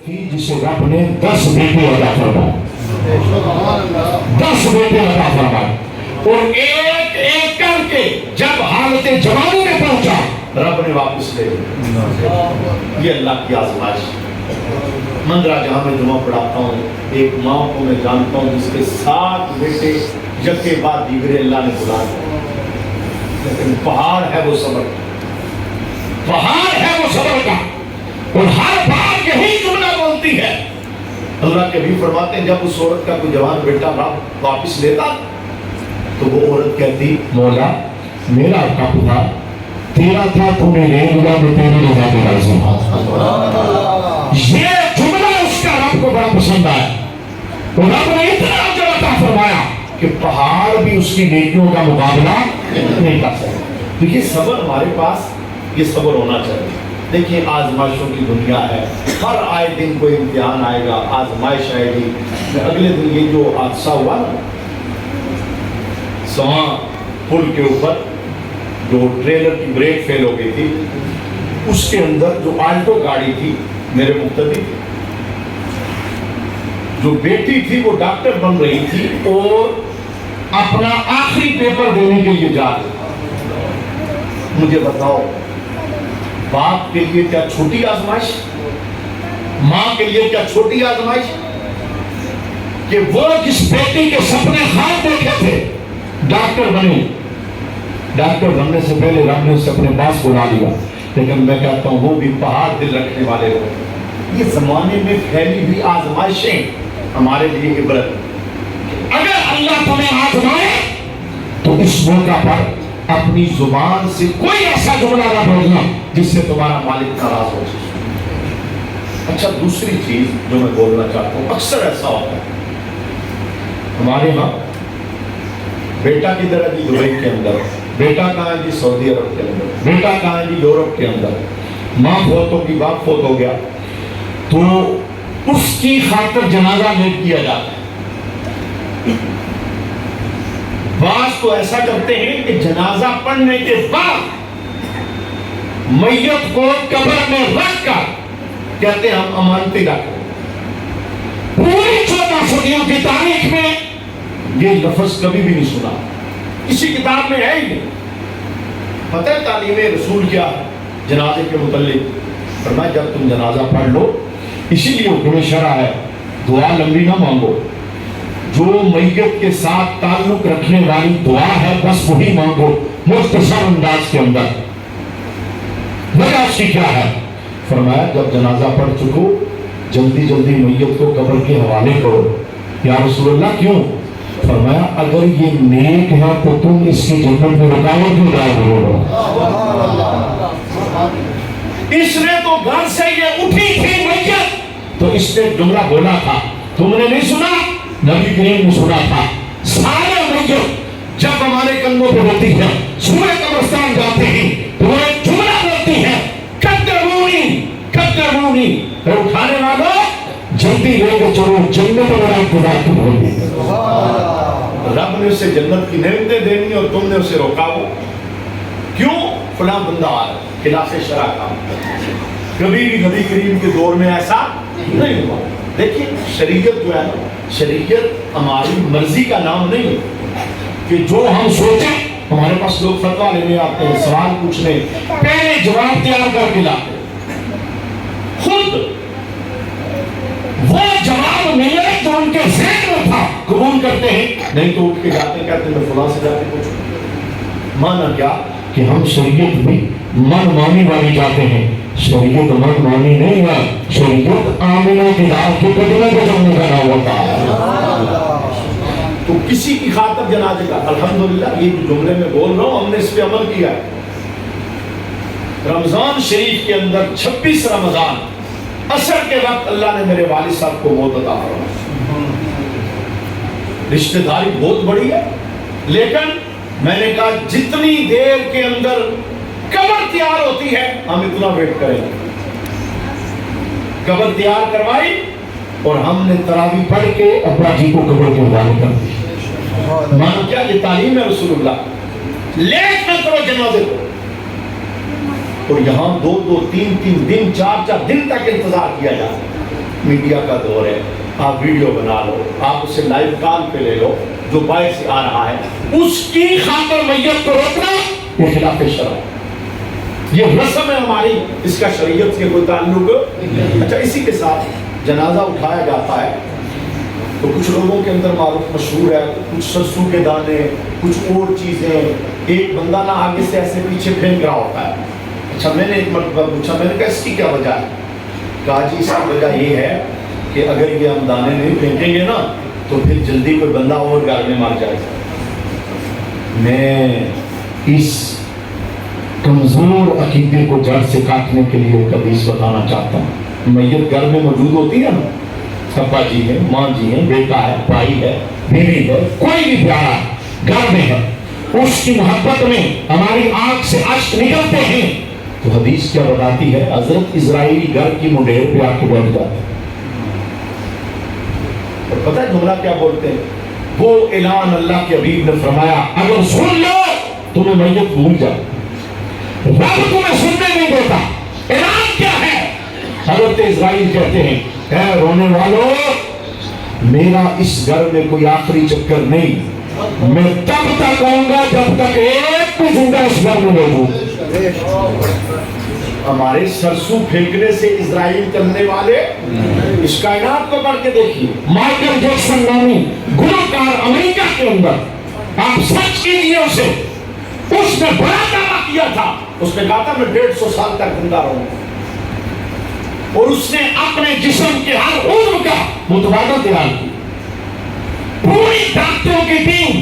تھی جسے رب نے 10 بیٹے عطا فرمائے، 10 بیٹے عطا فرمائے، اور ایک ایک کر کے جب حالت جوانی میں پہنچا رب نے واپس لے لیا۔ یہ اللہ کی آزمائش۔ مندرہ جہاں میں جمعہ پڑھاتا ہوں، ایک ماں کو میں جانتا ہوں جس کے 7 بیٹے یکے بعد دیگرے اللہ نے بلا دیا، لیکن پہاڑ ہے وہ صبر کا، پہاڑ ہے وہ صبر کا، اور ہر بار یہی جملہ بولتی ہے۔ اللہ کے بھی فرماتے ہیں جب اس عورت کا کوئی جوان بیٹا واپس لیتا تو وہ عورت کہتی مولا میرا کب تھا، تیرا تھا تو نے لے لیا، میں تیری رضا پہ راضی ہوں۔ یہ جملہ اس کا رب کو بڑا پسند آیا، اور رب نے اتنا اجر عطا فرمایا کہ پہاڑ بھی اس کی نیکیوں کا مقابلہ نہیں کر سکتے۔ تو یہ صبر ہمارے پاس، یہ صبر ہونا چاہیے۔ دیکھیں آزمائشوں کی دنیا ہے، ہر آئے دن کوئی امتحان آئے گا، آزمائش آئے گی۔ اگلے دن یہ جو حادثہ ہوا نا سواں پل کے اوپر، جو ٹریلر کی بریک فیل ہو گئی تھی، اس کے اندر جو آلٹو گاڑی تھی میرے مقتدی تھی، جو بیٹی تھی وہ ڈاکٹر بن رہی تھی اور اپنا آخری پیپر دینے کے لیے جا رہی تھی۔ مجھے بتاؤ باپ کے لیے کیا چھوٹی آزمائش، ماں کے لیے کیا چھوٹی آزمائش کہ وہ جس بیٹی کے سپنے خواب دیکھے تھے ڈاکٹر بنی، ڈاکٹر بننے سے پہلے رب نے اسے اپنے پاس بلا لیا۔ لیکن میں کہتا ہوں وہ بھی پہاڑ دل رکھنے والے لوگ۔ یہ زمانے میں پھیلی ہوئی آزمائشیں ہمارے لیے عبرت۔ اگر اللہ تمہیں آزمائے تو اس موقع پر اپنی زبان سے کوئی ایسا جملہ نہ بولنا جس سے تمہارا مالک ناراض ہو جائے۔ اچھا دوسری چیز جو میں بولنا چاہتا ہوں، اکثر ایسا ہوتا ہے ہمارے ہاں، بیٹا کدھر ہے جی دبئی کے اندر، بیٹا کہاں ہے جی سعودی عرب کے اندر، بیٹا کہاں ہے جی یورپ کے اندر، ماں فوت ہوگی، باپ فوت ہو گیا تو اس کی خاطر جنازہ لیٹ کیا جاتا ہے۔ بعض تو ایسا کرتے ہیں کہ جنازہ پڑھنے کے بعد میت کو قبر میں رکھ کر کہتے ہیں ہم امانتی رکھیں۔ پوری 14 صدیوں کی تاریخ میں یہ لفظ کبھی بھی نہیں سنا، کسی کتاب میں ہے ہی نہیں۔ پتہ ہے تعلیم رسول کیا ہے جنازے کے متعلق؟ فرمایا جب تم جنازہ پڑھ لو، اسی لیے حکم شرع ہے دعا لمبی نہ مانگو، جو میت کے ساتھ تعلق رکھنے والی دعا ہے بس وہی مانگو مختصر انداز کے اندر۔ وجہ اس کی کیا ہے؟ فرمایا جب جنازہ پڑھ چکو جلدی جلدی میت کو قبر کے حوالے کرو۔ یا رسول اللہ کیوں؟ فرمایا اگر یہ نیک ہے تو تم اس کی جنت میں رکاوٹ کیوں ڈال رہے ہو؟ اس نے تو گھر سے یہ اٹھی تھی میت تو اس نے جملہ بولا تھا، تم نے نہیں سنا؟ نبی کریم نے سنا تھا۔ سارے میت جب ہمارے کندھوں پہ ہوتی ہے، سورہ قبرستان جاتے ہیں تو وہ ایک جملہ بولتی ہے قدمونی قدمونی، اٹھانے والوں جلدی لے کے چلو جنت میں آپ خدا کی بولیں۔ رب نے اسے جنت کی نعمتیں دینی اور تم نے اسے روکا ہو کیوں؟ فلاں بندہ آ رہا ہے، خلاف شرع کام۔ کبھی بھی نبی کریم کے دور میں ایسا نہیں ہوا۔ دیکھیں شریعت جو ہے نا، شریعت ہماری مرضی کا نام نہیں ہے کہ جو ہم سوچیں۔ ہمارے پاس لوگ فتویٰ لینے آتے ہیں، سوال پوچھنے، پہلے جواب تیار کر کے لاتے ہیں، خود وہ جواب ملے جو ان کے ذہن میں تھا قبول کرتے ہیں، نہیں تو اٹھ کے جاتے ہیں کہتے ہیں میں فلاں سے جا کے پوچھوں۔ مانا کیا کہ ہم شریعت بھی من مانی والی جاتے ہیں، شریعت من مانی نہیں ہے، شریعت آمنہ کی دعوت کے قدمے کو چلنے کا نام ہوتا ہے۔ تو کسی کی خاطر جنازے کا الحمدللہ یہ جو جملے میں بول رہا ہوں ہم نے اس پہ عمل کیا ہے۔ رمضان شریف کے اندر 26 رمضان عصر کے وقت اللہ نے میرے والد صاحب کو موت عطا فرمائی۔ رشتہ داری بہت بڑی ہے، لیکن میں نے کہا جتنی دیر کے اندر قبر تیار ہوتی ہے ہم اتنا ویٹ کریں گے۔ قبر تیار کروائی اور ہم نے تراویح پڑھ کے ابا جی کو قبر کے حوالے کر دی۔ مانو کیا یہ تعلیم ہے رسول اللہ، لیٹ نہ کرو جنازے کو۔ اور یہاں 2-2 3-3 دن 4-4 دن تک انتظار کیا جاتا ہے۔ میڈیا کا دور ہے، آپ ویڈیو بنا لو، آپ اسے لائیو کال پہ لے لو، جو باہر سے آ رہا ہے اس کی خاطر میت کو روکنا یہ خلاف شرع ہے، یہ رسم ہے ہماری، اس کا شریعت سے کوئی تعلق۔ اچھا، اسی کے ساتھ جنازہ اٹھایا جاتا ہے تو کچھ لوگوں کے اندر معروف مشہور ہے، کچھ سرسوں کے دانے، کچھ اور چیزیں، ایک بندہ نہ آگے سے ایسے پیچھے پھینک رہا ہوتا ہے۔ اچھا، میں نے ایک مرتبہ پوچھا، میں نے کہا اس کی کیا وجہ ہے؟ کہا جی اس کی وجہ یہ ہے کہ اگر یہ ہم دانے نہیں پھینکیں گے نا تو پھر جلدی کوئی بندہ اور گھر میں مر جائے گا۔ میں اس کمزور عقیدے کو جڑ سے کاٹنے کے لیے ایک حدیث بتانا چاہتا ہوں۔ میت گھر میں موجود ہوتی ہے نا، ابا جی ہے، ماں جی ہے، بیٹا ہے، بھائی ہے، بیوی ہے، کوئی بھی پیارا گھر میں ہے، اس کی محبت میں ہماری آنکھ سے اشک نکلتے ہیں تو حدیث کیا بتاتی ہے؟ حضرت اسرائیل گھر کی منڈیر پہ آ کے بیٹھ جاتے ہیں۔ اور پتہ ہے جملہ کیا بولتے ہیں؟ وہ اعلان اللہ کے حبیب نے فرمایا، اگر سن لو تمہیں میت بھول جائے، رب تمہیں سننے نہیں دیتا۔ اعلان کیا ہے؟ حضرت اسرائیل کہتے ہیں، اے رونے والوں، میرا اس گھر میں کوئی آخری چکر نہیں، میں تب تک آؤں گا جب تک ایک بھی زندہ اس گھر میں موجود۔ ہمارے سرسوں پھینکنے سے اسرائیل کرنے والے، اس کائنات کو پڑھ کے دیکھیے۔ مائیکل جیکسن نامی گلوکار امریکہ کے اندر، آپ سچ کیجیے اسے، اس نے بڑا دعویٰ کیا تھا، اس نے کہا تھا میں 150 سال تک زندہ رہوں گا، اور اس نے اپنے جسم کے ہر عضو کا متبادل تیار کیا۔ پوری ڈاکٹروں کی ٹیم